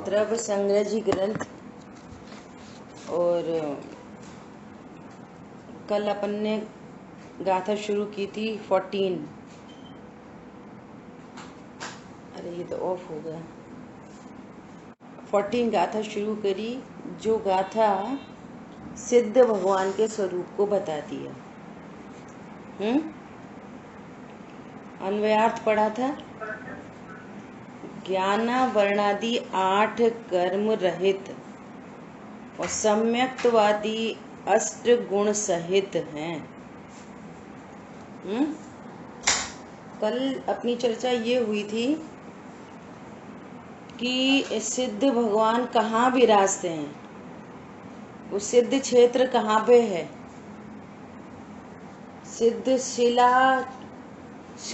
द्रव्य संग्रह जी ग्रंथ। और कल अपन ने गाथा शुरू की थी 14। अरे ये तो ऑफ हो गया। 14 गाथा शुरू करी, जो गाथा सिद्ध भगवान के स्वरूप को बताती है। अन्वयार्थ पढ़ा था। ज्ञान वर्णादि 8 कर्म रहित और सम्यक्तवादी 8 गुण सहित हैं। कल अपनी चर्चा ये हुई थी कि सिद्ध भगवान कहाँ विराजते हैं, वो सिद्ध क्षेत्र कहाँ पे है, सिद्ध शिला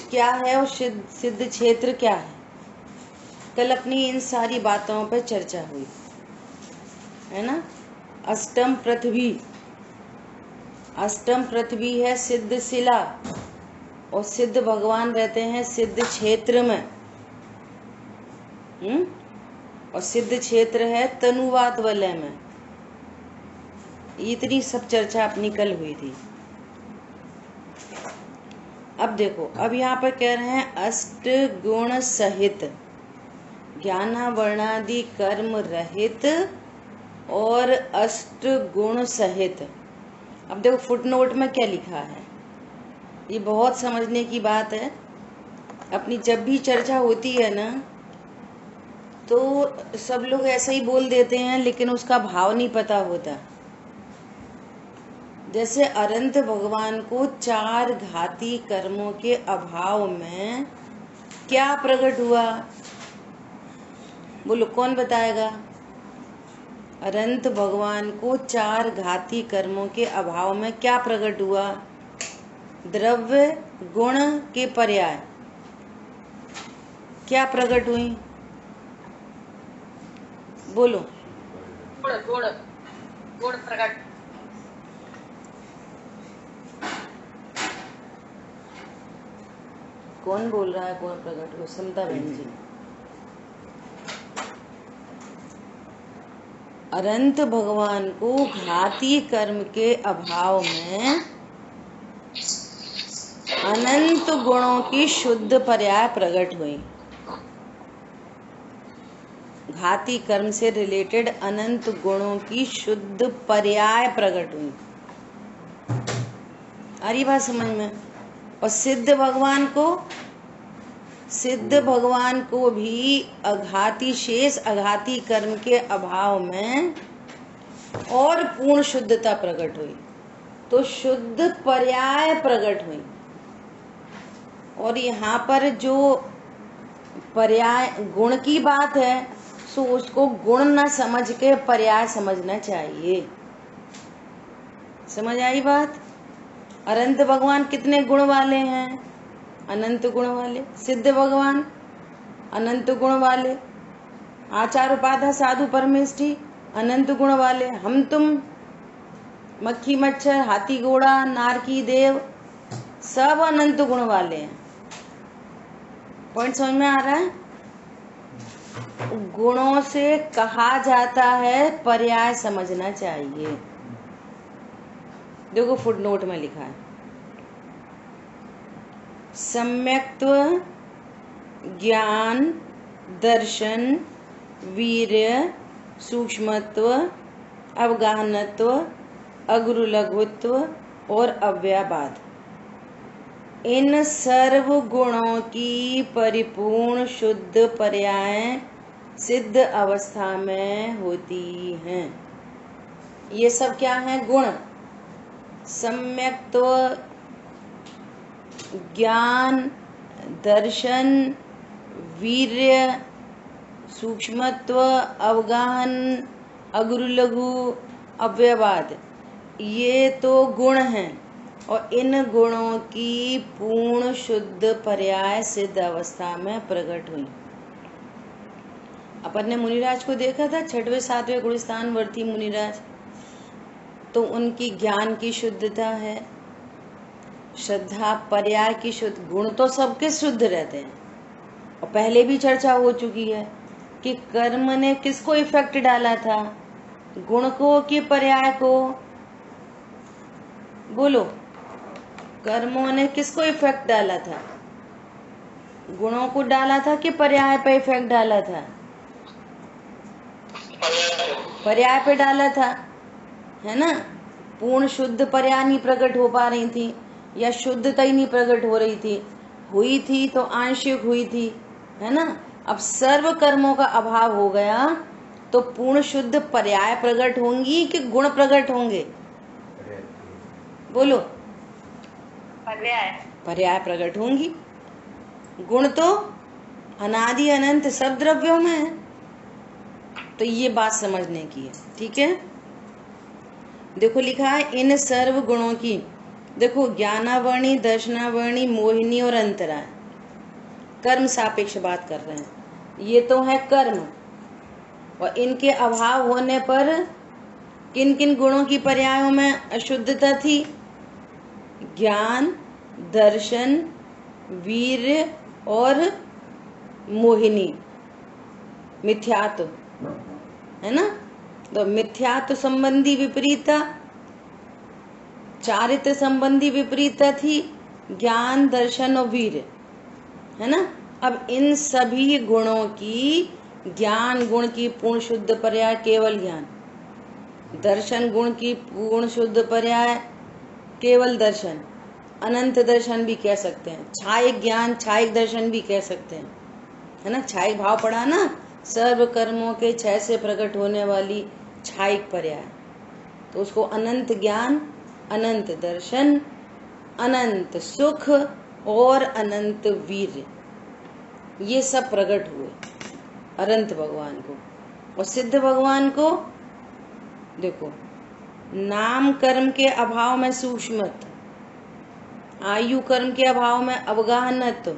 क्या है और सिद्ध क्षेत्र क्या है। कल अपनी इन सारी बातों पर चर्चा हुई है ना। अष्टम पृथ्वी है सिद्ध शिला, और सिद्ध भगवान रहते हैं सिद्ध क्षेत्र में। और सिद्ध क्षेत्र है तनुवात वलय में। इतनी सब चर्चा अपनी कल हुई थी। अब देखो, अब यहाँ पर कह रहे हैं 8 गुण सहित, ज्ञान वर्णादि कर्म रहित और 8 गुण सहित। अब देखो फुटनोट में क्या लिखा है, ये बहुत समझने की बात है। अपनी जब भी चर्चा होती है ना, तो सब लोग ऐसा ही बोल देते हैं, लेकिन उसका भाव नहीं पता होता। जैसे अनंत भगवान को 4 घाती कर्मों के अभाव में क्या प्रकट हुआ, बोलो कौन बताएगा। अनंत भगवान को 4 घाती कर्मों के अभाव में क्या प्रकट हुआ, द्रव्य गुण के पर्याय क्या प्रकट हुई, बोलो। गुण प्रकट। कौन बोल रहा है गुण प्रकट हुए, समता बहन जी। अनंत भगवान को घाती कर्म के अभाव में अनंत गुणों की शुद्ध पर्याय प्रकट हुई। घाती कर्म से रिलेटेड अनंत गुणों की शुद्ध पर्याय प्रकट हुई। आ रही बात समझ में। और सिद्ध भगवान को भी अघाती शेष अघाती कर्म के अभाव में और पूर्ण शुद्धता प्रकट हुई, तो शुद्ध पर्याय प्रकट हुई। और यहाँ पर जो पर्याय गुण की बात है, सो उसको गुण न समझ के पर्याय समझना चाहिए। समझ आई बात। अनंत भगवान कितने गुण वाले हैं, अनंत गुण वाले। सिद्ध भगवान अनंत गुण वाले। आचार उपाध्याय साधु परमेष्ठी अनंत गुण वाले। हम तुम मक्खी मच्छर हाथी घोड़ा नारकी देव सब अनंत गुण वाले हैं। पॉइंट समझ में आ रहा है। गुणों से कहा जाता है, पर्याय समझना चाहिए। देखो फुटनोट में लिखा है, सम्यक्त्व ज्ञान दर्शन वीर्य सूक्ष्मत्व अवगाहनत्व अगुरुलघुत्व और अव्ययवाद, इन सर्व गुणों की परिपूर्ण शुद्ध पर्याय सिद्ध अवस्था में होती हैं। ये सब क्या है, गुण। सम्यक्त्व ज्ञान दर्शन वीर्य सूक्ष्मत्व अवगाहन अगुरुलघु अव्ययवाद, ये तो गुण हैं। और इन गुणों की पूर्ण शुद्ध पर्याय सिद्ध अवस्था में प्रकट हुई। अपन ने मुनिराज को देखा था, 6वें 7वें गुणस्थान वर्ती मुनिराज, तो उनकी ज्ञान की शुद्धता है, श्रद्धा पर्याय की शुद्ध। गुण तो सबके शुद्ध रहते हैं, और पहले भी चर्चा हो चुकी है कि कर्म ने किसको इफेक्ट डाला था, गुण को कि पर्याय को? बोलो, कर्मों ने किसको इफेक्ट डाला था? गुणों को डाला था कि पर्याय पे इफेक्ट डाला था? पर्याय पे डाला था, है ना। पूर्ण शुद्ध पर्याय नहीं प्रकट हो पा रही थी, या शुद्धता ही नहीं प्रकट हो रही थी, हुई थी तो आंशिक हुई थी, है ना। अब सर्व कर्मों का अभाव हो गया तो पूर्ण शुद्ध पर्याय प्रकट होंगी कि गुण प्रकट होंगे? बोलो, पर्याय प्रकट होंगी। गुण तो अनादि अनंत सब द्रव्यों में है। तो ये बात समझने की है, ठीक है। देखो लिखा है इन सर्व गुणों की, देखो ज्ञानावर्णी, दर्शनावर्णी, मोहिनी और अंतरा, कर्म सापेक्ष बात कर रहे हैं। ये तो है कर्म, और इनके अभाव होने पर किन किन गुणों की पर्यायों में अशुद्धता थी? ज्ञान, दर्शन, वीर्य और मोहिनी, मिथ्यात्व, है ना। तो मिथ्यात्व संबंधी विपरीतता, चारित्र संबंधी विपरीतता थी, ज्ञान, दर्शन और वीर्य, है ना। अब इन सभी गुणों की, ज्ञान गुण की पूर्ण शुद्ध पर्याय केवल ज्ञान, दर्शन गुण की पूर्ण शुद्ध पर्याय केवल दर्शन, अनंत दर्शन भी कह सकते हैं, छायिक ज्ञान, छायिक दर्शन भी कह सकते हैं, है ना। छायिक भाव पढ़ा ना, सर्व कर्मों के क्षय से प्रकट होने वाली छायिक पर्याय, तो उसको अनंत ज्ञान, अनंत दर्शन, अनंत सुख और अनंत वीर्य, ये सब प्रकट हुए अनंत भगवान को। और सिद्ध भगवान को देखो, नाम कर्म के अभाव में सूक्ष्मत्व, आयु कर्म के अभाव में अवगाहनत्व,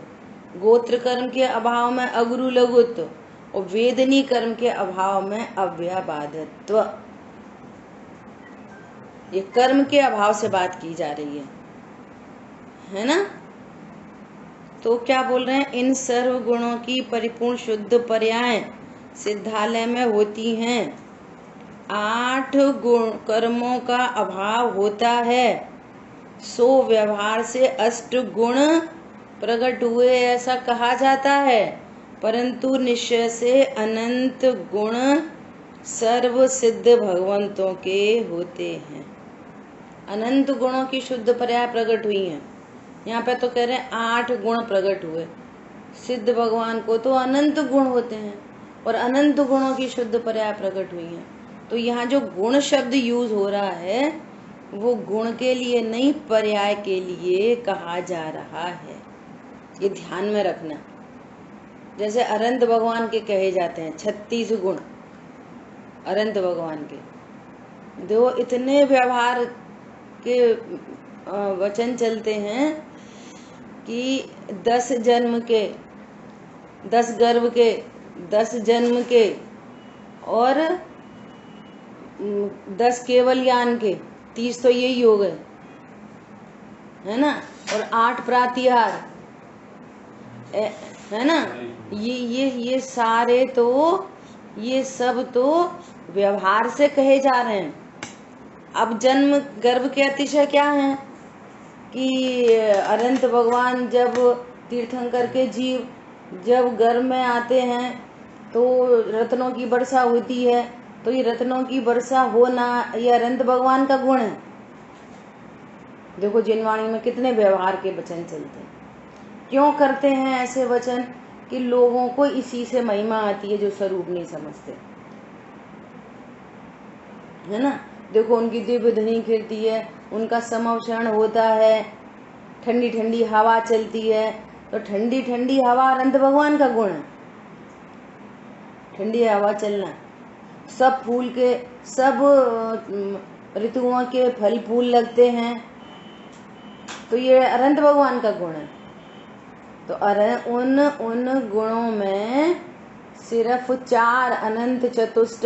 गोत्र कर्म के अभाव में अगुरु लघुत्व, और वेदनी कर्म के अभाव में अव्याबाधत्व। ये कर्म के अभाव से बात की जा रही है ना। तो क्या बोल रहे हैं, इन सर्व गुणों की परिपूर्ण शुद्ध पर्याय सिद्धालय में होती हैं। 8 गुण कर्मों का अभाव होता है, सो व्यवहार से 8 गुण प्रकट हुए ऐसा कहा जाता है, परंतु निश्चय से अनंत गुण सर्व सिद्ध भगवंतों के होते हैं। अनंत गुणों की शुद्ध पर्याय प्रकट हुई हैं। यहाँ पे तो कह रहे हैं 8 गुण प्रकट हुए, सिद्ध भगवान को तो अनंत गुण होते हैं, और अनंत गुणों की शुद्ध पर्याय प्रकट हुई हैं। तो यहाँ जो गुण शब्द यूज हो रहा है वो गुण के लिए नहीं, पर्याय के लिए कहा जा रहा है, ये ध्यान में रखना। जैसे अनंत भगवान के कहे जाते हैं 36 गुण अनंत भगवान के, दो इतने व्यवहार के वचन चलते हैं कि 10 जन्म के, 10 गर्भ के, 10 जन्म के, और 10 केवल ज्ञान के, 30 तो यही हो गए, है ना। और 8 प्रातिहार, है ना। ये सारे तो, ये सब तो व्यवहार से कहे जा रहे हैं। अब जन्म गर्भ के अतिशय क्या है कि अनंत भगवान जब तीर्थंकर के जीव जब गर्भ में आते हैं तो रत्नों की वर्षा होती है, तो ये रत्नों की वर्षा होना ये अनंत भगवान का गुण है। देखो जिनवाणी में कितने व्यवहार के वचन चलते हैं। क्यों करते हैं ऐसे वचन? कि लोगों को इसी से महिमा आती है जो स्वरूप नहीं समझते, है ना। देखो उनकी दिव्य ध्वनि गिरती है, उनका समवचरण होता है, ठंडी ठंडी हवा चलती है, तो ठंडी ठंडी हवा अनंत भगवान का गुण है, ठंडी हवा चलना। सब फूल के, सब ऋतुओं के फल फूल लगते हैं, तो ये अनंत भगवान का गुण है। तो उन गुणों में सिर्फ 4 अनंत चतुष्ट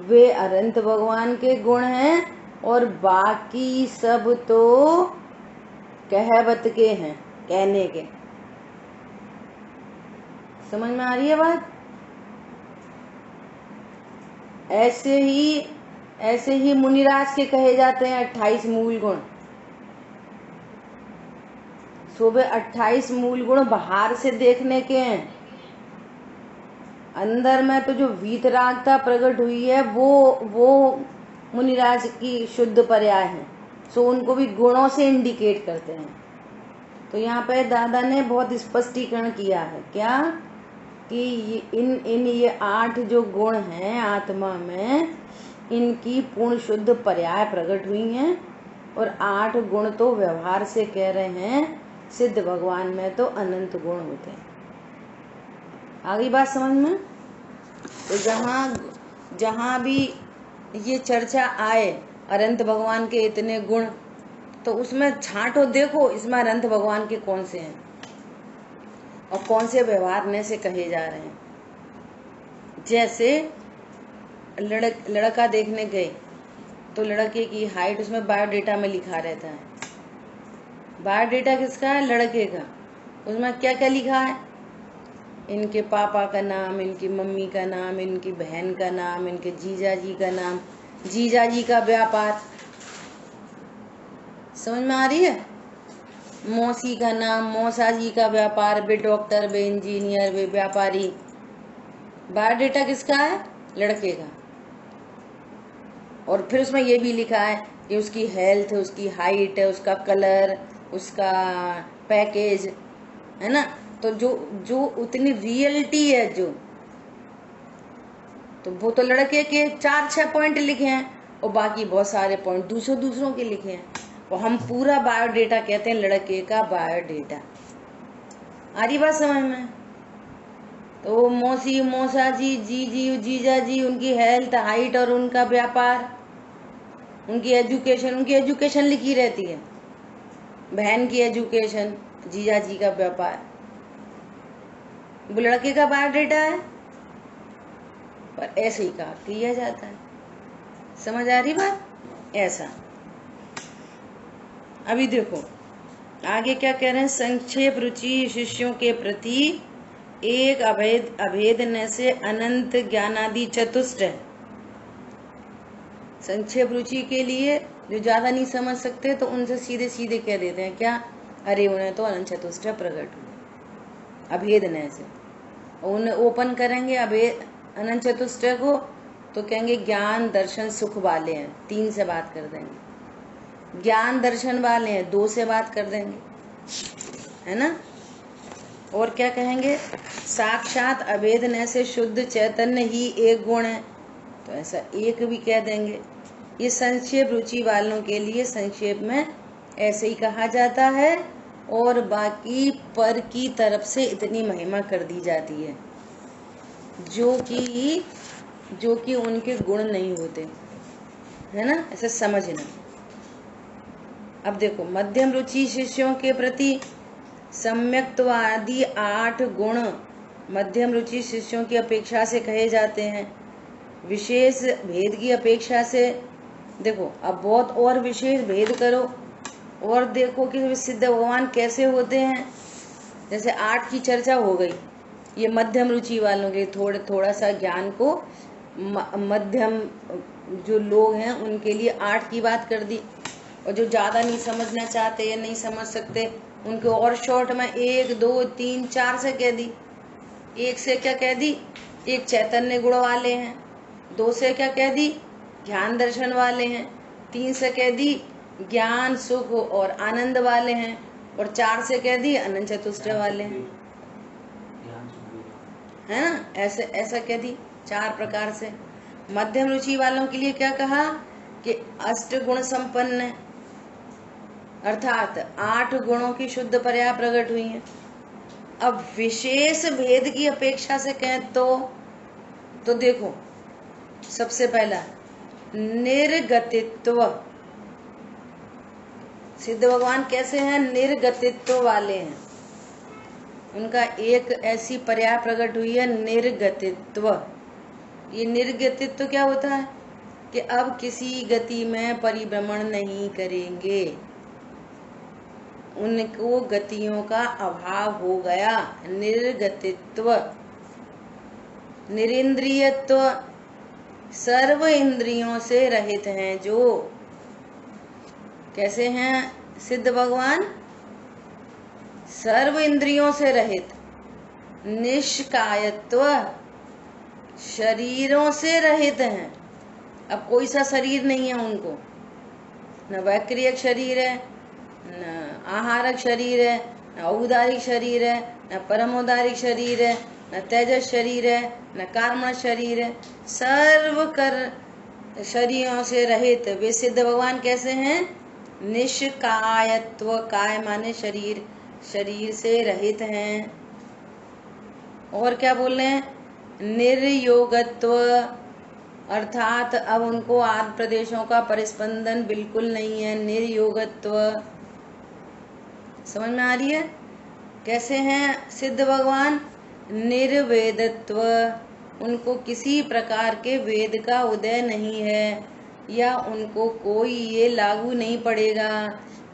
वे अनंत भगवान के गुण हैं, और बाकी सब तो कहवत के हैं, कहने के। समझ में आ रही है बात? ऐसे ही मुनिराज के कहे जाते हैं 28 मूल गुण। सुबह 28 मूल गुण बाहर से देखने के हैं, अंदर में तो जो वीतरागता प्रकट हुई है वो मुनिराज की शुद्ध पर्याय है। सो उनको भी गुणों से इंडिकेट करते हैं। तो यहाँ पे दादा ने बहुत स्पष्टीकरण किया है क्या कि ये 8 जो गुण हैं आत्मा में, इनकी पूर्ण शुद्ध पर्याय प्रकट हुई हैं। और 8 गुण तो व्यवहार से कह रहे हैं, सिद्ध भगवान में तो अनंत गुण होते हैं। आगे बात समझ में? तो जहाँ भी ये चर्चा आए अनंत भगवान के इतने गुण, तो उसमें छांटो, देखो इसमें अनंत भगवान के कौन से हैं और कौन से व्यवहार में से कहे जा रहे हैं। जैसे लड़का देखने गए तो लड़के की हाइट उसमें बायोडेटा में लिखा रहता है। बायोडेटा किसका है? लड़के का। उसमें क्या क्या लिखा है? इनके पापा का नाम, इनकी मम्मी का नाम, इनकी बहन का नाम, इनके जीजाजी का नाम, जीजाजी का व्यापार। समझ में आ रही है? मौसी का नाम, मौसाजी का व्यापार, वे डॉक्टर, वे इंजीनियर, वे व्यापारी। बायोडेटा किसका है? लड़के का। और फिर उसमें ये भी लिखा है कि उसकी हेल्थ, उसकी हाइट, उसका कलर, उसका पैकेज, है ना। तो जो उतनी रियलिटी है जो, तो वो तो लड़के के 4-6 पॉइंट लिखे हैं और बाकी बहुत सारे पॉइंट दूसरों के लिखे हैं। तो हम पूरा बायोडेटा कहते हैं लड़के का बायोडेटा। आ रही बात समझ में? तो मौसी, मौसाजी, जीजी, जीजाजी, उनकी हेल्थ, हाइट और उनका व्यापार, उनकी एजुकेशन लिखी रहती है। बहन की एजुकेशन, जीजाजी का व्यापार, वो लड़के का बायोडेटा है। पर ऐसे ही कहा किया जाता है। समझ आ रही बात? ऐसा। अभी देखो आगे क्या कह रहे हैं। संक्षेप रुचि शिष्यों के प्रति एक अभेदन से अनंत ज्ञानादि चतुष्ट है। संक्षेप रुचि के लिए जो ज्यादा नहीं समझ सकते तो उनसे सीधे सीधे कह देते हैं क्या? अरे उन्हें तो अनंत चतुष्ट प्रकट हुए अभेदन से। उन्हें ओपन करेंगे अनंत चतुष्ट को तो कहेंगे ज्ञान दर्शन सुख वाले हैं, 3 से बात कर देंगे। ज्ञान दर्शन वाले हैं, 2 से बात कर देंगे, है ना। और क्या कहेंगे? साक्षात अभेदन से शुद्ध चैतन्य ही एक गुण है, तो ऐसा एक भी कह देंगे। ये संक्षेप रुचि वालों के लिए संक्षेप में ऐसे ही कहा जाता है। और बाकी पर की तरफ से इतनी महिमा कर दी जाती है जो कि उनके गुण नहीं होते, है ना। ऐसे समझना। अब देखो मध्यम रुचि शिष्यों के प्रति सम्यक्त्वादि 8 गुण मध्यम रुचि शिष्यों की अपेक्षा से कहे जाते हैं। विशेष भेद की अपेक्षा से देखो, अब बहुत और विशेष भेद करो और देखो कि सिद्ध भगवान कैसे होते हैं। जैसे 8 की चर्चा हो गई, ये मध्यम रुचि वालों के थोड़ा सा ज्ञान को मध्यम जो लोग हैं उनके लिए 8 की बात कर दी। और जो ज़्यादा नहीं समझना चाहते या नहीं समझ सकते उनको और शॉर्ट में 1, 2, 3, 4 से कह दी। 1 से क्या कह दी? एक चैतन्य गुण वाले हैं। 2 से क्या कह दी? ज्ञान दर्शन वाले हैं। 3 से कह दी ज्ञान सुख और आनंद वाले हैं। और 4 से कह दी अनंत चतुष्ट वाले हैं, है ना। ऐसा कह दी 4 प्रकार से। मध्यम रुचि वालों के लिए क्या कहा कि 8 गुण संपन्न है, अर्थात 8 गुणों की शुद्ध पर्याय प्रकट हुई है। अब विशेष भेद की अपेक्षा से कहें तो देखो सबसे पहला निर्गतित्व। सिद्ध भगवान कैसे हैं? निर्गतित्व वाले हैं। उनका एक ऐसी पर्याय प्रकट हुई है निर्गतित्व। ये निर्गतित्व क्या होता है कि अब किसी गति में परिभ्रमण नहीं करेंगे, उनको गतियों का अभाव हो गया। निर्गतित्व। निरिंद्रियत्व सर्व इंद्रियों से रहित हैं। जो कैसे हैं सिद्ध भगवान? सर्व इंद्रियों से रहित, निष्कायत्व, शरीरों से रहित हैं। अब कोई सा शरीर नहीं है उनको, न वैक्रियक शरीर है, न आहारक शरीर है, न औदारिक शरीर है, न परमोदारिक शरीर है, न तेजस शरीर है, न कार्मण शरीर है। सर्व कर शरीरों से रहित वे सिद्ध भगवान कैसे हैं? निष्कायत्व, काय माने शरीर, शरीर से रहित हैं। और क्या बोल रहे हैं? निर्योगत्व, अर्थात अब उनको आदि प्रदेशों का परिस्पंदन बिल्कुल नहीं है। निर्योगत्व समझ में आ रही है? कैसे हैं सिद्ध भगवान? निर्वेदत्व, उनको किसी प्रकार के वेद का उदय नहीं है, या उनको कोई ये लागू नहीं पड़ेगा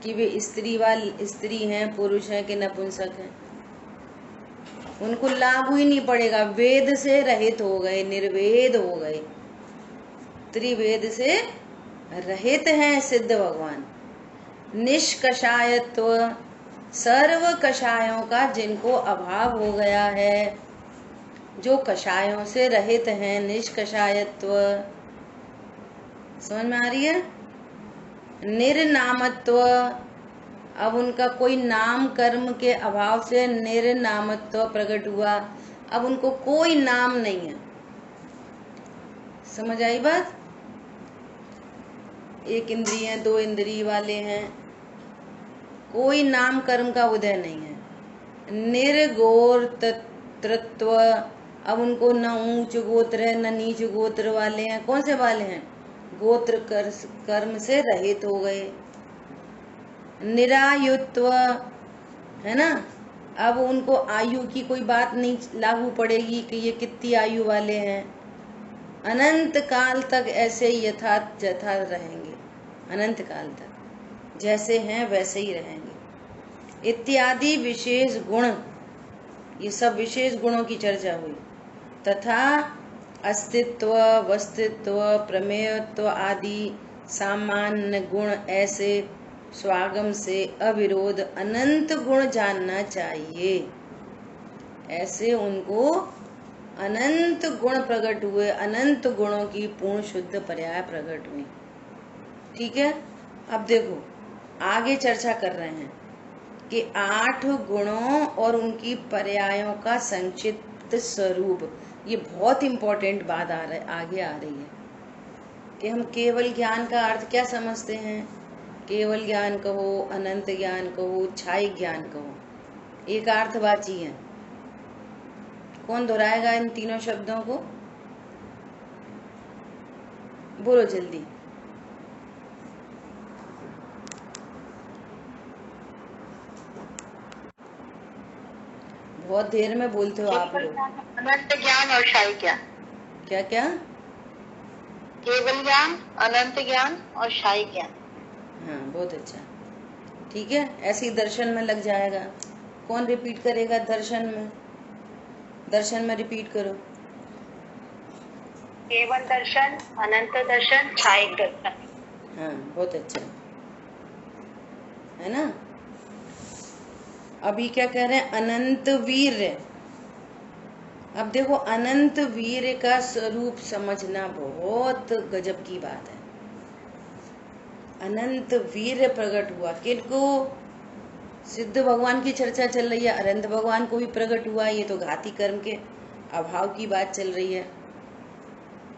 कि वे स्त्री हैं, पुरुष हैं कि नपुंसक हैं। उनको लागू ही नहीं पड़ेगा। वेद से रहित हो गए, निर्वेद हो गए, त्रिवेद से रहित हैं सिद्ध भगवान। निष्कषायत्व, सर्व कषायों का जिनको अभाव हो गया है, जो कषायों से रहित हैं, निष्कषायत्व। समझ में आ रही है? निर्नामत्व, अब उनका कोई नाम कर्म के अभाव से निर्नामत्व प्रकट हुआ। अब उनको कोई नाम नहीं है। समझ आई बात? एक इंद्रिय, दो इंद्रिय वाले हैं, कोई नाम कर्म का उदय नहीं है। निर्गोत्रत्व, अब उनको न ऊंच गोत्र है न नीच गोत्र वाले हैं। कौन से वाले हैं? गोत्र कर्म से रहित हो गए। निरायुत्व, है ना, अब उनको आयु की कोई बात नहीं लागू पड़ेगी कि ये कितनी आयु वाले हैं। अनंत काल तक ऐसे यथा रहेंगे, अनंत काल तक जैसे हैं वैसे ही रहेंगे। इत्यादि विशेष गुण, ये सब विशेष गुणों की चर्चा हुई। तथा अस्तित्व, वस्तित्व, प्रमेयत्व आदि सामान्य गुण ऐसे स्वागम से अविरोध अनंत गुण जानना चाहिए। ऐसे उनको अनंत गुण प्रकट हुए, अनंत गुणों की पूर्ण शुद्ध पर्याय प्रकट हुई। ठीक है, अब देखो आगे चर्चा कर रहे हैं कि 8 गुणों और उनकी पर्यायों का संक्षिप्त स्वरूप। ये बहुत इंपॉर्टेंट बात आगे आ रही है कि हम केवल ज्ञान का अर्थ क्या समझते हैं। केवल ज्ञान कहो, अनंत ज्ञान कहो, छाई ज्ञान कहो, एक अर्थवाची है। कौन दोहराएगा इन तीनों शब्दों को? बोलो जल्दी। बहुत देर में बोलते हो आप लोग। अनंत ज्ञान और शाही ज्ञान। क्या क्या? केवल ज्ञान, अनंत ज्ञान और शाही ज्ञान। हाँ, बहुत अच्छा। ठीक है, ऐसे ही दर्शन में लग जाएगा। कौन रिपीट करेगा दर्शन में? दर्शन में रिपीट करो। केवल दर्शन, अनंत दर्शन, छाई दर्शन। हाँ, बहुत अच्छा है ना। अभी क्या कह रहे हैं? अनंत वीर्य। अब देखो अनंत वीर्य का स्वरूप समझना बहुत गजब की बात है। अनंत वीर्य प्रकट हुआ किनको? सिद्ध भगवान की चर्चा चल रही है, अनंत भगवान को भी प्रकट हुआ। ये तो घाती कर्म के अभाव की बात चल रही है।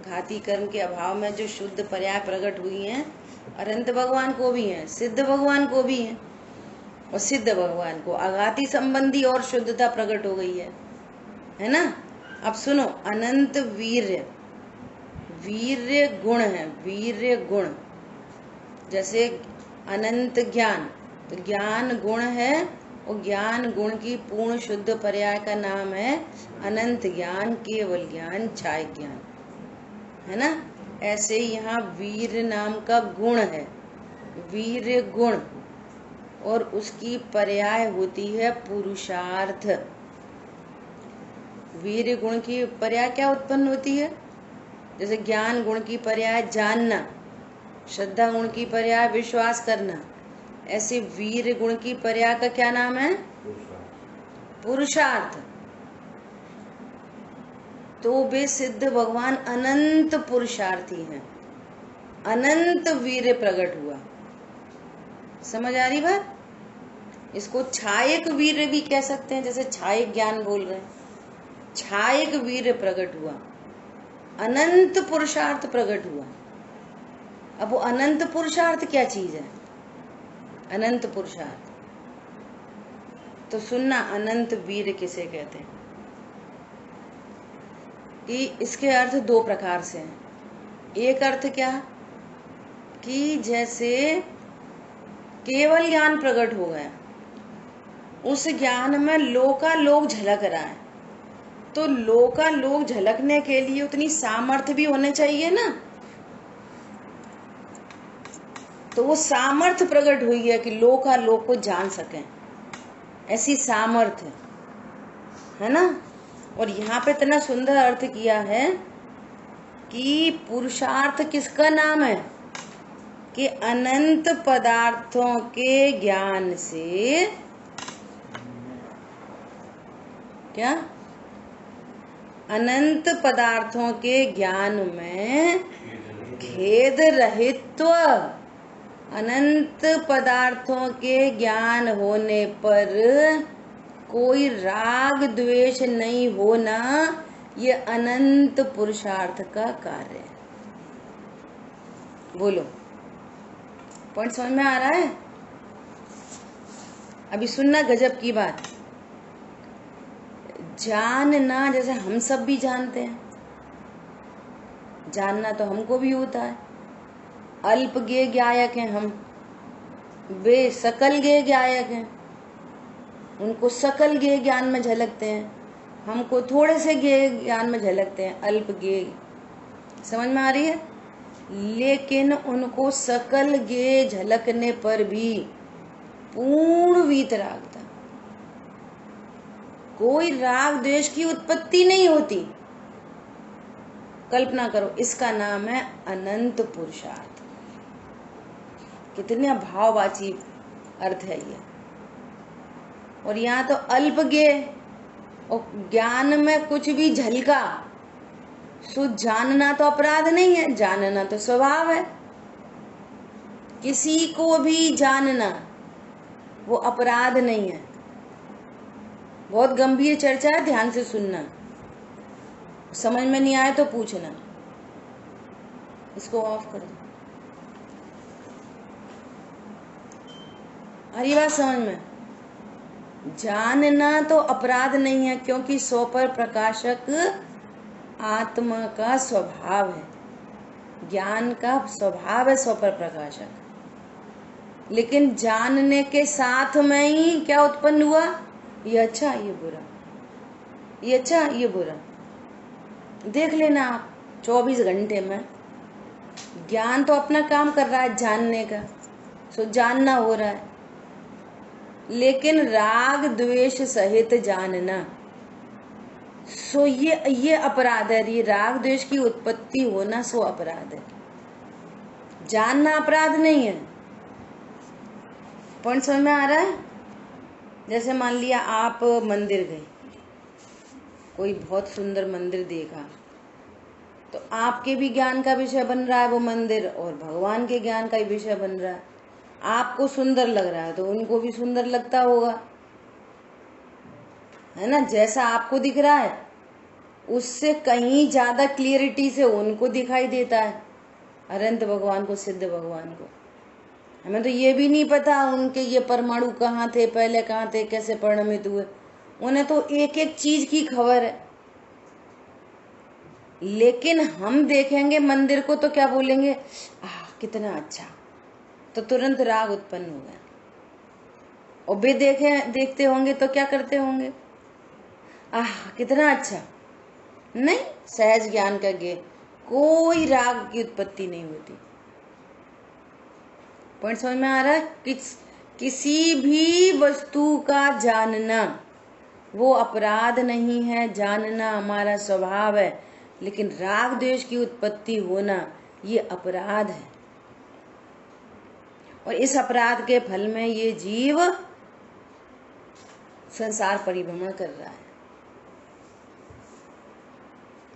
घाती कर्म के अभाव में जो शुद्ध पर्याय प्रकट हुई हैं, अनंत भगवान को भी हैं, सिद्ध भगवान को भी हैं। और सिद्ध भगवान को आघाती संबंधी और शुद्धता प्रकट हो गई है ना। अब सुनो, अनंत वीर्य, वीर्य गुण है, वीर्य गुण। जैसे अनंत ज्ञान, तो ज्ञान गुण है, और ज्ञान गुण की पूर्ण शुद्ध पर्याय का नाम है अनंत ज्ञान, केवल ज्ञान, छाय ज्ञान, है ना। ऐसे यहाँ वीर नाम का गुण है, वीर्य गुण, और उसकी पर्याय होती है पुरुषार्थ। वीर्य गुण की पर्याय क्या उत्पन्न होती है? जैसे ज्ञान गुण की पर्याय जानना, श्रद्धा गुण की पर्याय विश्वास करना, ऐसे वीर गुण की पर्याय का क्या नाम है? पुरुषार्थ। तो वे सिद्ध भगवान अनंत पुरुषार्थी हैं, अनंत वीर प्रकट हुआ। समझ आ रही बात? इसको छायक वीर भी कह सकते हैं, जैसे छायक ज्ञान बोल रहे हैं। छायक वीर प्रकट हुआ, अनंत पुरुषार्थ प्रकट हुआ। अब वो अनंत पुरुषार्थ क्या चीज है? अनंत पुरुषार्थ तो सुनना, अनंत वीर किसे कहते हैं कि इसके अर्थ दो प्रकार से हैं। एक अर्थ क्या कि जैसे केवल ज्ञान प्रकट हो गया, उस ज्ञान में लोकालोक झलक रहा है, तो लोकालोक झलकने के लिए उतनी सामर्थ्य भी होने चाहिए ना। तो वो सामर्थ्य प्रकट हुई है कि लोकालोक को जान सकें, ऐसी सामर्थ्य है ना। और यहाँ पे इतना सुंदर अर्थ किया है कि पुरुषार्थ किसका नाम है कि अनंत पदार्थों के ज्ञान से क्या, अनंत पदार्थों के ज्ञान में खेद रहित्व, अनंत पदार्थों के ज्ञान होने पर कोई राग द्वेष नहीं होना, ये अनंत पुरुषार्थ का कार्य है। बोलो, पॉइंट समझ में आ रहा है? अभी सुनना गजब की बात। जानना, जैसे हम सब भी जानते हैं, जानना तो हमको भी होता है। अल्प ज्ञेय ज्ञायक हैं हम, वे सकल ज्ञेय ज्ञायक हैं, उनको सकल ज्ञेय ज्ञान में झलकते हैं, हमको थोड़े से ज्ञेय ज्ञान में झलकते हैं, अल्प ज्ञेय। समझ में आ रही है? लेकिन उनको सकल ज्ञेय झलकने पर भी पूर्ण वीतरागता, कोई राग द्वेष की उत्पत्ति नहीं होती। कल्पना करो, इसका नाम है अनंत पुरुषार्थ। कितने भाववाची अर्थ है ये। और यहाँ तो अल्प ज्ञेय, और ज्ञान में कुछ भी झलका, सो जानना तो अपराध नहीं है, जानना तो स्वभाव है। किसी को भी जानना वो अपराध नहीं है। बहुत गंभीर चर्चा है, ध्यान से सुनना, समझ में नहीं आए तो पूछना। इसको ऑफ कर दो। अरे बात समझ में? जानना तो अपराध नहीं है, क्योंकि सो पर प्रकाशक आत्मा का स्वभाव है, ज्ञान का स्वभाव है सो पर प्रकाशक। लेकिन जानने के साथ में ही क्या उत्पन्न हुआ? ये अच्छा ये बुरा, ये अच्छा ये बुरा। देख लेना आप, 24 घंटे में ज्ञान तो अपना काम कर रहा है जानने का, सो जानना हो रहा है। लेकिन राग द्वेष सहित जानना, सो ये अपराध है। ये राग द्वेष की उत्पत्ति होना सो अपराध है, जानना अपराध नहीं है। पॉइंट समझ में आ रहा है? जैसे मान लिया आप मंदिर गए, कोई बहुत सुंदर मंदिर देखा, तो आपके भी ज्ञान का विषय बन रहा है वो मंदिर, और भगवान के ज्ञान का विषय बन रहा है। आपको सुंदर लग रहा है तो उनको भी सुंदर लगता होगा, है ना। जैसा आपको दिख रहा है उससे कहीं ज्यादा क्लियरिटी से उनको दिखाई देता है, अनंत भगवान को, सिद्ध भगवान को। हमें तो ये भी नहीं पता उनके ये परमाणु कहाँ थे, पहले कहाँ थे, कैसे परिणमित हुए, उन्हें तो एक एक चीज की खबर है। लेकिन हम देखेंगे मंदिर को तो क्या बोलेंगे, कितना अच्छा, तो तुरंत राग उत्पन्न हो गया। और वे देखते होंगे तो क्या करते होंगे, कितना अच्छा। नहीं, सहज ज्ञान का ज्ञेय, कोई राग की उत्पत्ति नहीं होती। पॉइंट समझ में आ रहा है? किसी भी वस्तु का जानना वो अपराध नहीं है, जानना हमारा स्वभाव है। लेकिन राग द्वेष की उत्पत्ति होना ये अपराध है, और इस अपराध के फल में ये जीव संसार परिभ्रमण कर रहा है।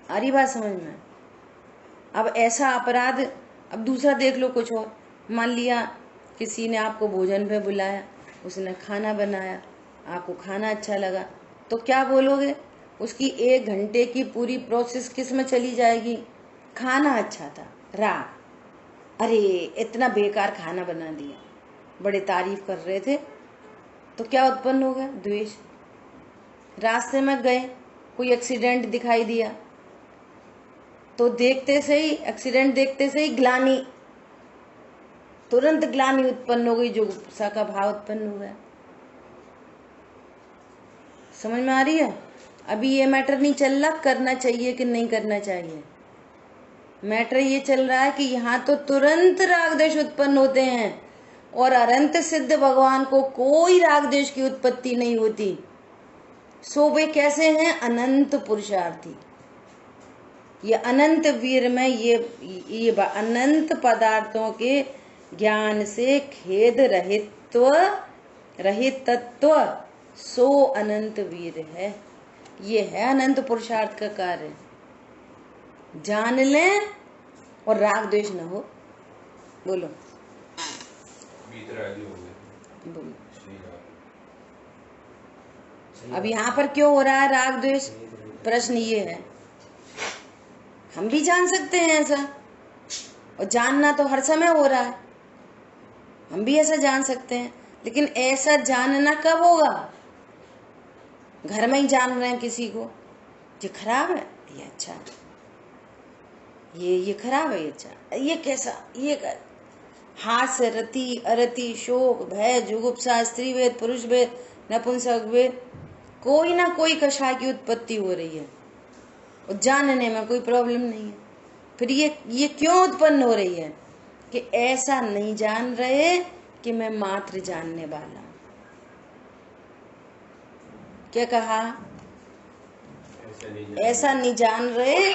आ रही बात समझ में? अब ऐसा अपराध, अब दूसरा देख लो कुछ और। मान लिया किसी ने आपको भोजन पे बुलाया, उसने खाना बनाया, आपको खाना अच्छा लगा, तो क्या बोलोगे? उसकी 1 घंटे की पूरी प्रोसेस किस में चली जाएगी? खाना अच्छा था, राग, अरे इतना बेकार खाना बना दिया, बड़े तारीफ कर रहे थे, तो क्या उत्पन्न हो गया? द्वेष। रास्ते में गए, कोई एक्सीडेंट दिखाई दिया, तो देखते से ही, एक्सीडेंट देखते से ही ग्लानि, तुरंत ग्लानि उत्पन्न हो गई, जुगुप्सा का भाव उत्पन्न हो गया। समझ में आ रही है? अभी ये मैटर नहीं चल रहा करना चाहिए कि नहीं करना चाहिए, मैटर ये चल रहा है कि यहाँ तो तुरंत राग द्वेष उत्पन्न होते हैं, और अनंत सिद्ध भगवान को कोई राग द्वेष की उत्पत्ति नहीं होती। सो वे कैसे हैं? अनंत पुरुषार्थी। ये अनंत वीर में ये अनंत पदार्थों के ज्ञान से खेद रहितत्व सो अनंत वीर है। ये है अनंत पुरुषार्थ का कार्य। जान लें और राग द्वेष न हो। बोलो। बोलो। अब यहाँ पर क्यों हो रहा है राग द्वेष? प्रश्न ये है। हम भी जान सकते हैं ऐसा, और जानना तो हर समय हो रहा है, हम भी ऐसा जान सकते हैं, लेकिन ऐसा जानना कब होगा? घर में ही जान रहे हैं किसी को, ये खराब है, ये अच्छा है, ये खराब है, ये अच्छा, ये कैसा, ये कर। हास्य, रति, अरति, शोक, भय, जुगुप्सा, स्त्री वेद, पुरुष वेद, नपुंसक वेद, कोई ना कोई कषाय की उत्पत्ति हो रही है, और जानने में कोई प्रॉब्लम नहीं है। फिर ये क्यों उत्पन्न हो रही है? कि ऐसा नहीं जान रहे कि मैं मात्र जानने वाला हूं। क्या कहा? ऐसा नहीं जान रहे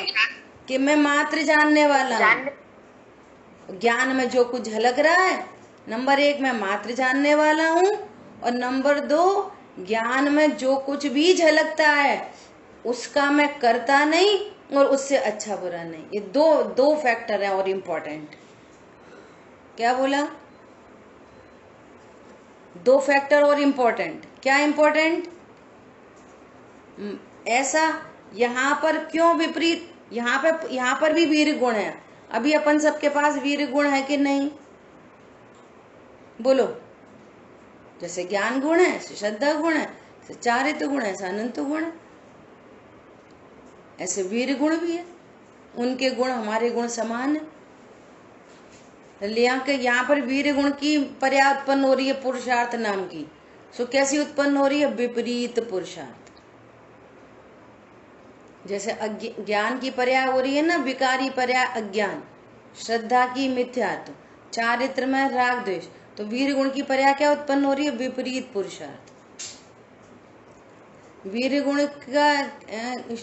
कि मैं मात्र जानने वाला हूं। ज्ञान में जो कुछ झलक रहा है, नंबर 1 मैं मात्र जानने वाला हूं, और नंबर 2 ज्ञान में जो कुछ भी झलकता है उसका मैं करता नहीं, और उससे अच्छा बुरा नहीं। ये दो फैक्टर है और इम्पोर्टेंट। क्या बोला? 2 फैक्टर और इम्पोर्टेंट। क्या इम्पोर्टेंट? ऐसा यहाँ पर क्यों विपरीत? यहाँ पर भी वीर गुण है। अभी अपन सबके पास वीर गुण है कि नहीं? बोलो। जैसे ज्ञान गुण है, ऐसे श्रद्धा गुण है, ऐसे चारित्र गुण है, ऐसे अनंत गुण है, ऐसे वीर गुण भी है। उनके गुण हमारे गुण समान है। यहाँ पर वीर गुण की पर्या उत्पन्न हो रही है पुरुषार्थ नाम की। सो कैसी उत्पन्न हो रही है? विपरीत पुरुषार्थ। जैसे ज्ञान की पर्याय हो रही है ना, विकारी पर्याय अज्ञान, श्रद्धा की मिथ्यात्व, चारित्र में राग द्वेष, तो वीर गुण की पर्याय क्या उत्पन्न हो रही है? विपरीत पुरुषार्थ। वीर गुण का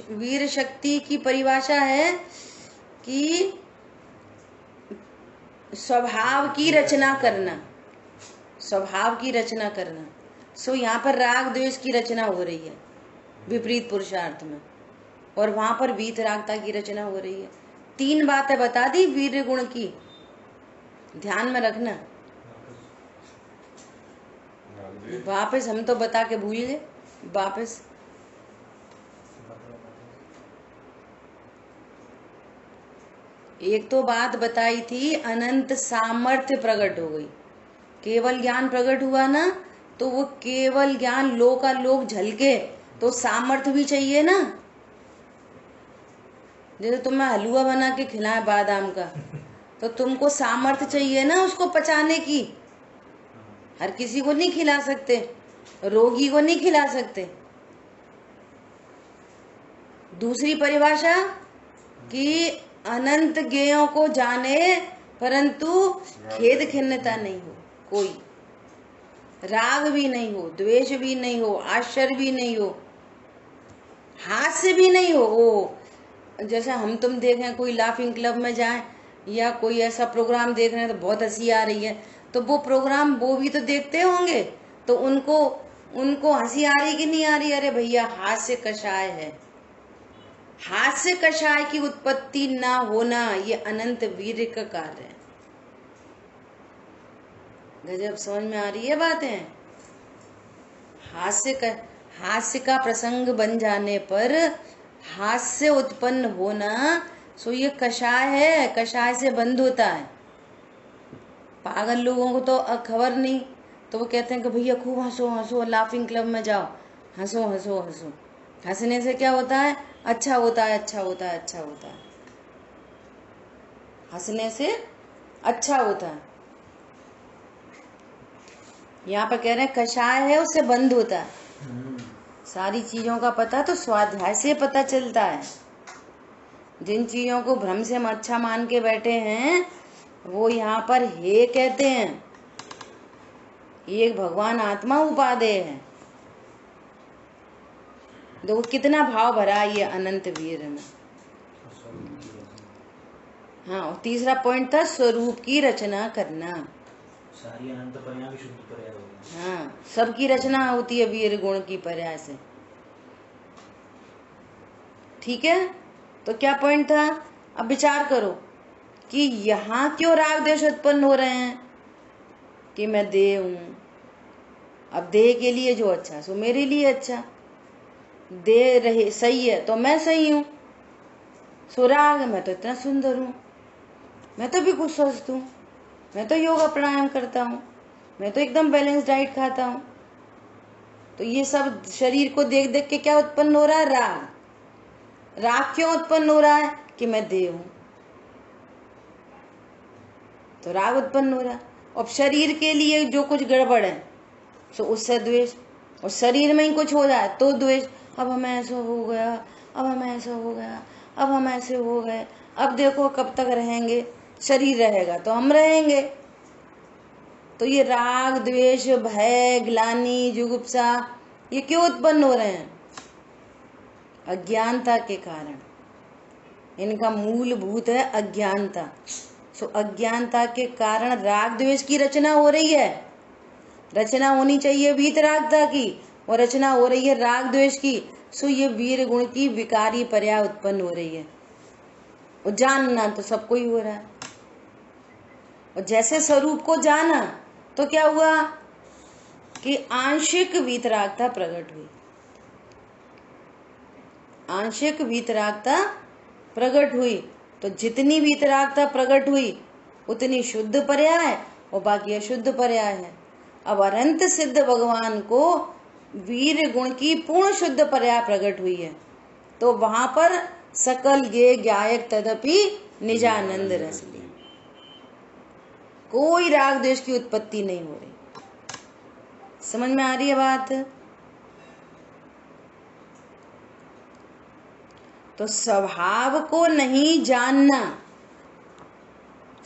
वीर शक्ति की परिभाषा है कि स्वभाव की रचना करना, स्वभाव की रचना करना। सो यहाँ पर राग द्वेष की रचना हो रही है विपरीत पुरुषार्थ में, और वहां पर वीतरागता की रचना हो रही है। 3 बातें बता दी वीर गुण की, ध्यान में रखना। वापस हम तो बता के भूल गए, वापस एक तो बात बताई थी, अनंत सामर्थ्य प्रकट हो गई। केवल ज्ञान प्रकट हुआ ना, तो वो केवल ज्ञान लोकालोक झलके तो सामर्थ्य भी चाहिए ना। जैसे तुम्हें हलवा बना के खिलाए बादाम का, तो तुमको सामर्थ्य चाहिए ना उसको पचाने की। हर किसी को नहीं खिला सकते, रोगी को नहीं खिला सकते। दूसरी परिभाषा कि अनंत ज्ञेयों को जाने परंतु खेद खिन्नता नहीं हो, कोई राग भी नहीं हो, द्वेष भी नहीं हो, आश्चर्य भी नहीं हो, हास्य भी नहीं हो, जैसे हम तुम देखें कोई लाफिंग क्लब में जाएं या कोई ऐसा प्रोग्राम देख रहे हैं तो बहुत हंसी आ रही है, तो वो प्रोग्राम वो भी तो देखते होंगे, तो उनको उनको हंसी आ रही कि नहीं आ रही? अरे भैया, हास्य कषाय है। हास्य कषाय की उत्पत्ति ना होना ये अनंत वीर्य का कार्य है। गजब, समझ में आ रही है बातें? हास्य का प्रसंग बन जाने पर हास्य उत्पन्न होना, सो ये कषाय है, कषाय से बंद होता है। पागल लोगों को तो खबर नहीं, तो वो कहते हैं कि भैया खूब हंसो हंसो, लाफिंग क्लब में जाओ, हंसो हंसो हंसो। हंसने से क्या होता है? अच्छा होता है, अच्छा होता है, अच्छा होता है। हंसने से अच्छा होता है। यहाँ पर कह रहे हैं कषाय है, उससे बंद होता है। सारी चीजों का पता तो स्वाध्याय से पता चलता है। जिन चीजों को भ्रम से अच्छा मान के बैठे हैं वो यहाँ पर हे कहते हैं। एक भगवान आत्मा उपादेय है। देखो कितना भाव भरा ये अनंत वीर में। हाँ, और तीसरा पॉइंट था स्वरूप की रचना करना। सारी अनंत पर्याय भी शुद्ध पर्याय हो गए। हाँ, सबकी रचना होती है वीर गुण की पर्याय से। ठीक है, तो क्या पॉइंट था? अब विचार करो कि यहाँ क्यों राग द्वेष उत्पन्न हो रहे हैं? कि मैं देह हूं। अब देह के लिए जो अच्छा सो मेरे लिए अच्छा, देह रहे सही है तो मैं सही हूं। सो राग, मैं तो इतना सुंदर हूं, मैं तो भी कुछ स्वस्थ हूं, मैं तो योगा प्राणायाम करता हूं, मैं तो एकदम बैलेंस डाइट खाता हूं। तो ये सब शरीर को देख देख के क्या उत्पन्न हो रहा है? राग। राग क्यों उत्पन्न हो रहा है? कि मैं देह हूं, तो राग उत्पन्न हो रहा है। अब शरीर के लिए जो कुछ गड़बड़ है तो उससे द्वेष, और शरीर में ही कुछ हो जाए तो द्वेष। अब हमें ऐसा हो गया, अब हमें ऐसा हो गया, अब हम ऐसे हो गए, अब देखो कब तक रहेंगे, शरीर रहेगा तो हम रहेंगे। तो ये राग द्वेष भय ग्लानि जुगुप्सा ये क्यों उत्पन्न हो रहे हैं? अज्ञानता के कारण। इनका मूलभूत है अज्ञानता। सो अज्ञानता के कारण राग द्वेष की रचना हो रही है। रचना होनी चाहिए वीतरागता की, और रचना हो रही है राग द्वेष की। सो ये वीर गुण की विकारी पर्याय उत्पन्न हो रही है। और जानना तो सबको ही हो रहा है। और जैसे स्वरूप को जाना तो क्या हुआ कि आंशिक वीतरागता प्रकट हुई। आंशिक वीतरागता प्रकट हुई, तो जितनी वीतरागता प्रकट हुई उतनी शुद्ध पर्याय और बाकी अशुद्ध पर्याय है। अब अनंत सिद्ध भगवान को वीर गुण की पूर्ण शुद्ध पर्याय प्रकट हुई है, तो वहां पर सकल ये ज्ञायक तदपि निजानंद रस ली। कोई राग द्वेष की उत्पत्ति नहीं हो रही। समझ में आ रही है बात? तो स्वभाव को नहीं जानना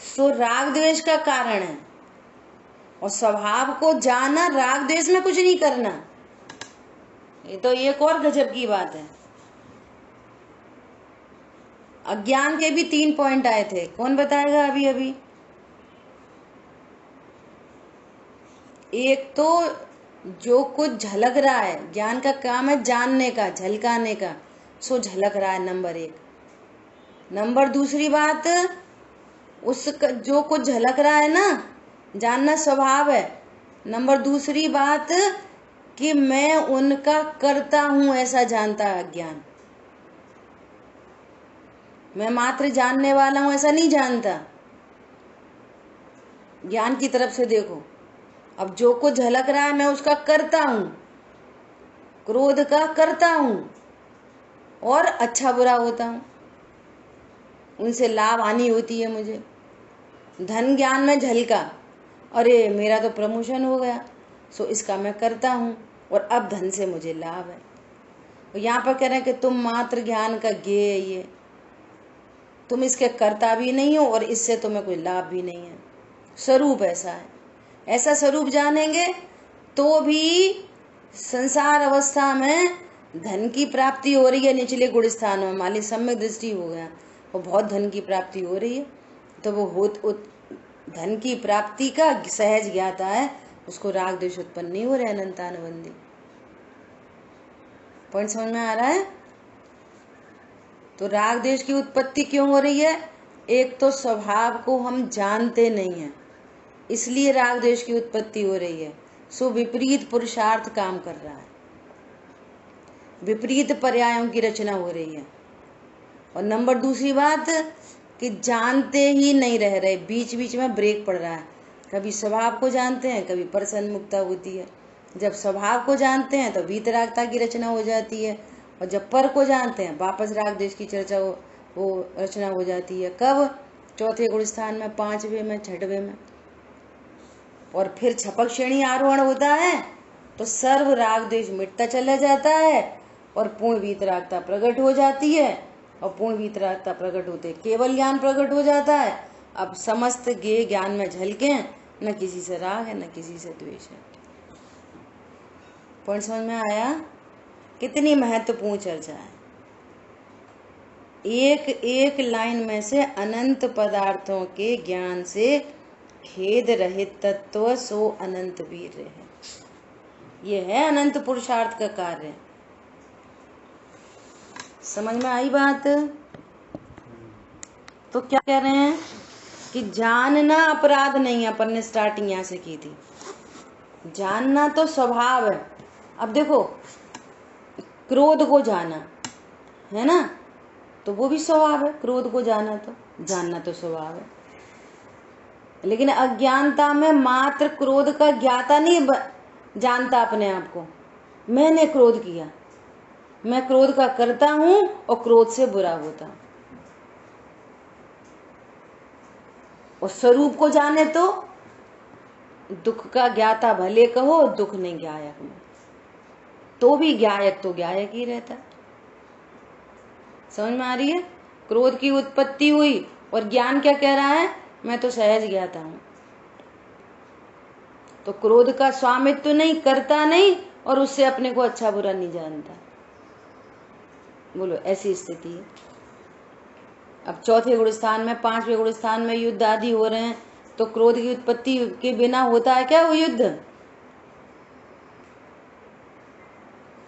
सो राग द्वेष का कारण है, और स्वभाव को जाना राग द्वेष में कुछ नहीं करना। ये तो एक और गजब की बात है। अज्ञान के भी 3 पॉइंट आए थे, कौन बताएगा अभी अभी? एक तो जो कुछ झलक रहा है, ज्ञान का काम है जानने का, झलकाने का, सो झलक रहा है, नंबर 1। नंबर दूसरी बात, उस जो कुछ झलक रहा है ना, जानना स्वभाव है। नंबर दूसरी बात कि मैं उनका करता हूं ऐसा जानता है अज्ञान। मैं मात्र जानने वाला हूं ऐसा नहीं जानता। ज्ञान की तरफ से देखो, अब जो कुछ झलक रहा है मैं उसका करता हूं, क्रोध का करता हूं, और अच्छा बुरा होता हूं, उनसे लाभ हानि होती है मुझे। धन ज्ञान में झलका, अरे मेरा तो प्रमोशन हो गया, सो इसका मैं करता हूं और अब धन से मुझे लाभ है। और यहाँ पर कह रहे हैं कि तुम मात्र ज्ञान का ज्ञेय है, ये तुम इसके कर्ता भी नहीं हो और इससे तुम्हें कोई लाभ भी नहीं है। स्वरूप ऐसा है। ऐसा स्वरूप जानेंगे तो भी संसार अवस्था में धन की प्राप्ति हो रही है निचले गुण स्थानों में, मान ली सम्यक दृष्टि हो गया और बहुत धन की प्राप्ति हो रही है, तो वो धन की प्राप्ति का सहज ज्ञाता है, उसको राग द्वेष उत्पन्न नहीं हो रहे अनंतानुबंधी। पॉइंट समझ में आ रहा है? तो राग द्वेष की उत्पत्ति क्यों हो रही है? एक तो स्वभाव को हम जानते नहीं है, इसलिए राग द्वेष की उत्पत्ति हो रही है। सो विपरीत पुरुषार्थ काम कर रहा है, विपरीत पर्यायों की रचना हो रही है। और नंबर दूसरी बात कि जानते ही नहीं रह रहे, बीच बीच में ब्रेक पड़ रहा है। कभी स्वभाव को जानते हैं, कभी प्रसन्न मुक्ता होती है। जब स्वभाव को जानते हैं तो वीतरागता की रचना हो जाती है, और जब पर को जानते हैं वापस राग द्वेष की चर्चा वो रचना हो जाती है। कब? चौथे गुण स्थान में, पांचवे में, छठवे में। और फिर छपक श्रेणी आरोहण होता है तो सर्व राग द्वेष मिटता चला जाता है और पूर्ण वीतरागता प्रकट हो जाती है। और पूर्ण वीतरागता प्रकट होते केवल ज्ञान प्रकट हो जाता है। अब समस्त ज्ञेय ज्ञान में झलके, न किसी से राग है न किसी से द्वेष है। पॉइंट समझ में आया? कितनी महत्वपूर्ण चर्चा है। एक एक लाइन में से अनंत पदार्थों के ज्ञान से खेद रहित तत्व सो अनंत वीर्य है। ये है अनंत पुरुषार्थ का कार्य। समझ में आई बात? तो क्या कह रहे हैं कि जानना अपराध नहीं है। अपन ने स्टार्टिंग यहाँ से की थी, जानना तो स्वभाव है। अब देखो, क्रोध को जाना है ना, तो वो भी स्वभाव है। क्रोध को जाना तो जानना तो स्वभाव है, लेकिन अज्ञानता में मात्र क्रोध का ज्ञाता नहीं जानता अपने आप को। मैंने क्रोध किया, मैं क्रोध का करता हूं और क्रोध से बुरा होता हूं। और स्वरूप को जाने तो दुख का ज्ञाता भले कहो, दुख नहीं ज्ञायक में, तो भी ज्ञायक तो ज्ञायक ही रहता। समझ में आ रही है? क्रोध की उत्पत्ति हुई और ज्ञान क्या कह रहा है? मैं तो सहज ज्ञाता हूं। तो क्रोध का स्वामित्व तो नहीं, करता नहीं, और उससे अपने को अच्छा बुरा नहीं जानता। बोलो, ऐसी स्थिति है। अब चौथे गुण स्थान में, पांचवें गुण स्थान में युद्ध आदि हो रहे हैं, तो क्रोध की उत्पत्ति के बिना होता है क्या वो युद्ध?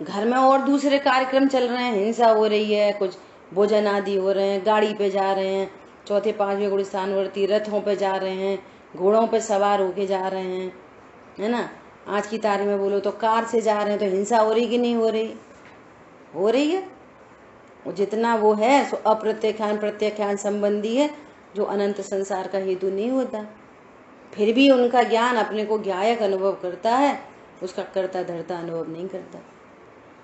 घर में और दूसरे कार्यक्रम चल रहे हैं, हिंसा हो रही है, कुछ भोजन आदि हो रहे हैं, गाड़ी पे जा रहे हैं, चौथे पांचवें गुण स्थानवर्ती रथों पे जा रहे हैं, घोड़ों पे सवार होके जा रहे हैं, है ना। आज की तारीख में बोलो तो कार से जा रहे हैं, तो हिंसा हो रही कि नहीं हो रही? हो रही है। वो जितना वो है सो अप्रत्याख्यान प्रत्याख्यान संबंधी है, जो अनंत संसार का हेतु नहीं होता। फिर भी उनका ज्ञान अपने को ज्ञायक अनुभव करता है, उसका कर्ता धर्ता अनुभव नहीं करता।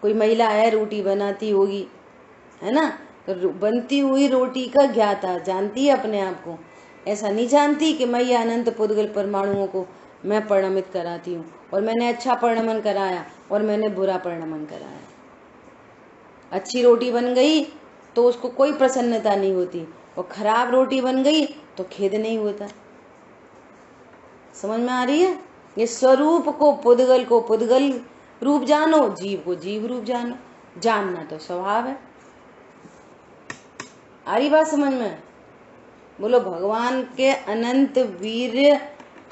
कोई महिला है, रोटी बनाती होगी, है ना, तो बनती हुई रोटी का ज्ञाता जानती है अपने आप को। ऐसा नहीं जानती कि मैं ये अनंत पुद्गल परमाणुओं को मैं परिणमित कराती हूँ, और मैंने अच्छा परिणमन कराया और मैंने बुरा परिणमन कराया। अच्छी रोटी बन गई तो उसको कोई प्रसन्नता नहीं होती, और खराब रोटी बन गई तो खेद नहीं होता। समझ में आ रही है? ये स्वरूप को पुद्गल रूप जानो, जीव को जीव रूप जानो। जानना तो स्वभाव है। आ रही बात समझ में? बोलो, भगवान के अनंत वीर्य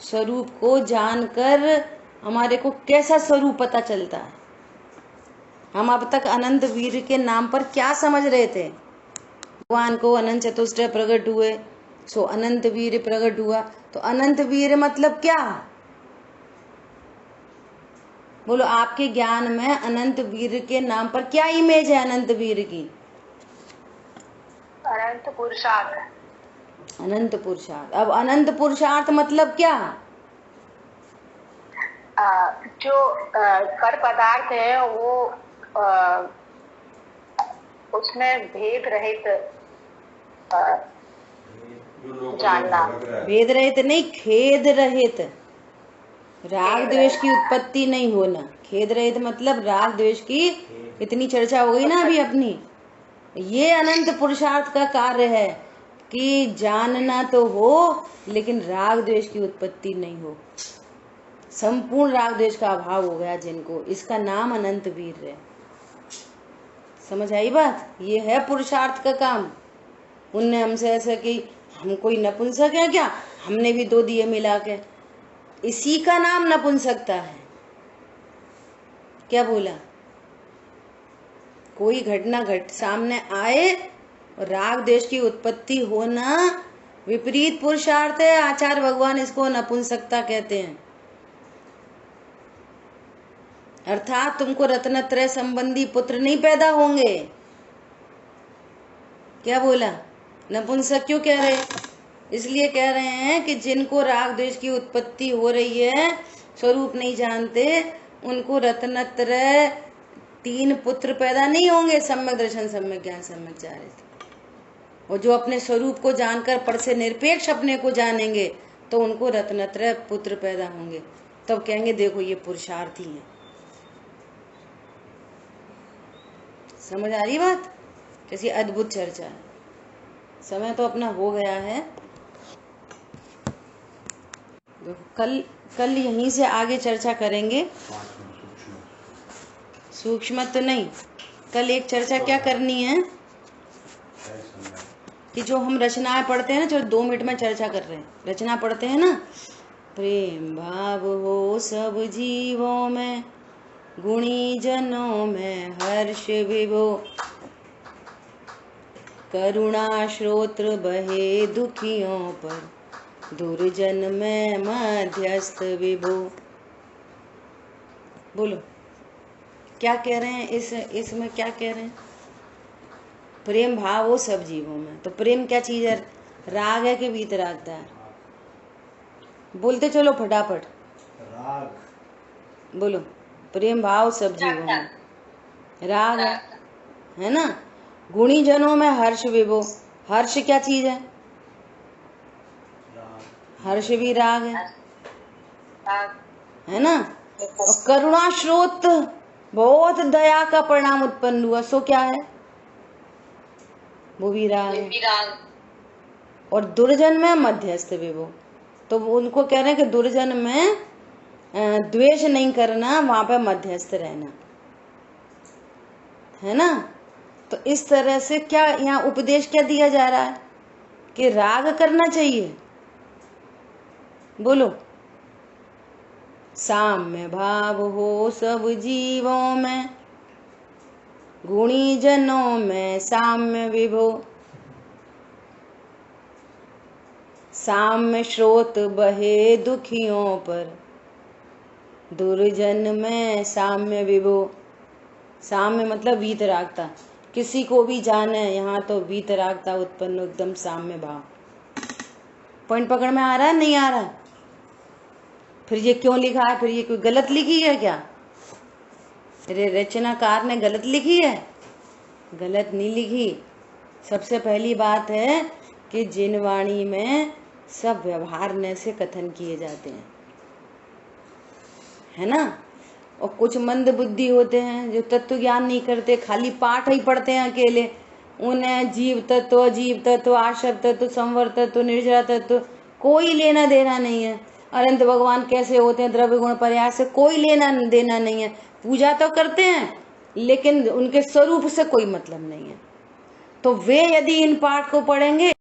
स्वरूप को जानकर हमारे को कैसा स्वरूप पता चलता है? हम अब तक अनंत वीर्य के नाम पर क्या समझ रहे थे? भगवान को अनंत चतुष्टय प्रकट हुए, सो अनंत वीर्य प्रकट हुआ। तो अनंत वीर्य मतलब क्या? बोलो, आपके ज्ञान में अनंत वीर्य के नाम पर क्या इमेज है अनंत वीर्य की? अनंत पुरुषार्थ। अनंत पुरुषार्थ। अब अनंत पुरुषार्थ मतलब क्या? जो कर पदार्थ है वो उसमें भेद रहित जानना। भेद रहित नहीं, खेद रहित। राग द्वेष की उत्पत्ति नहीं होना। खेद रहित मतलब राग द्वेष की इतनी चर्चा हो गई ना अभी अपनी। ये अनंत पुरुषार्थ का कार्य है कि जानना तो हो, लेकिन राग द्वेष की उत्पत्ति नहीं हो। संपूर्ण राग द्वेष का अभाव हो गया जिनको, इसका नाम अनंत वीर्य है। समझ आई बात? ये है पुरुषार्थ का काम। उनने हमसे ऐसा कि हम कोई नपुंसक है क्या, हमने भी 2 दिए मिला के, इसी का नाम नपुंसकता है। क्या बोला? कोई घटना सामने आए, राग देश की उत्पत्ति होना विपरीत पुरुषार्थ है। आचार्य भगवान इसको नपुंसकता कहते हैं। अर्थात तुमको रत्नत्रय संबंधी पुत्र नहीं पैदा होंगे। क्या बोला? नपुंसक क्यों कह रहे? इसलिए कह रहे हैं कि जिनको राग द्वेष की उत्पत्ति हो रही है, स्वरूप नहीं जानते, उनको रत्नत्रय 3 पुत्र पैदा नहीं होंगे, सम्यक दर्शन, सम्यक ज्ञान, सम्यक चारित्र। और जो अपने स्वरूप को जानकर पर से निरपेक्ष अपने को जानेंगे तो उनको रत्नत्रय पुत्र पैदा होंगे। तब कहेंगे देखो ये पुरुषार्थी है। समझ आ रही बात? कैसी अद्भुत चर्चा है। समय तो अपना हो गया है। कल यहीं से आगे चर्चा करेंगे। सूक्ष्म तो नहीं, कल एक चर्चा क्या करनी है कि जो हम रचनाएं पढ़ते हैं ना, जो 2 मिनट में चर्चा कर रहे हैं, रचना पढ़ते हैं ना, प्रेम भाव हो सब जीवों में, गुणी जनों में हर्ष विभो, करुणा श्रोत्र बहे दुखियों पर, दुर्जन में मध्यस्थ विभो। बोलो क्या कह रहे हैं? इसमें क्या कह रहे हैं? प्रेम भाव हो सब जीवों में। तो प्रेम क्या चीज है? राग है कि वीतरागता है? बोलते चलो फटाफट। राग। बोलो। प्रेम भाव सब जीवों में, राग है ना। गुणी जनों में हर्ष विभो। हर्ष क्या चीज है? हर्ष भी राग है ना। और करुणा स्रोत, बहुत दया का परिणाम उत्पन्न हुआ, सो क्या है? वो भी राग है। और दुर्जन में मध्यस्थ विभो। तो उनको कह रहे हैं कि दुर्जन में द्वेष नहीं करना, वहां पे मध्यस्थ रहना, है ना। तो इस तरह से क्या यहाँ उपदेश क्या दिया जा रहा है कि राग करना चाहिए। बोलो। साम्य भाव हो सब जीवों में, गुणी जनों में साम्य विभो, साम्य स्रोत बहे दुखियों पर, दुर्जन में साम्य विभो। साम्य मतलब वीतरागता, किसी को भी जाने यहाँ तो वीतरागता उत्पन्न, एकदम साम्य भाव। पॉइंट पकड़ में आ रहा है? नहीं आ रहा? फिर ये क्यों लिखा है? फिर ये कोई गलत लिखी है क्या? रचनाकार ने गलत लिखी है? गलत नहीं लिखी। सबसे पहली बात है कि जिन वाणी में सब व्यवहार न से कथन किए जाते हैं, है ना। और कुछ मंद बुद्धि होते हैं जो तत्व ज्ञान नहीं करते, खाली पाठ ही पढ़ते हैं अकेले। उन्हें जीव तत्व, अजीव तत्व, आश्रव तत्व, संवर तत्व, निर्जरा तत्व कोई लेना देना नहीं है। अनंत भगवान कैसे होते हैं, द्रव्य गुण पर्याय से कोई लेना देना नहीं है। पूजा तो करते हैं लेकिन उनके स्वरूप से कोई मतलब नहीं है। तो वे यदि इन पाठ को पढ़ेंगे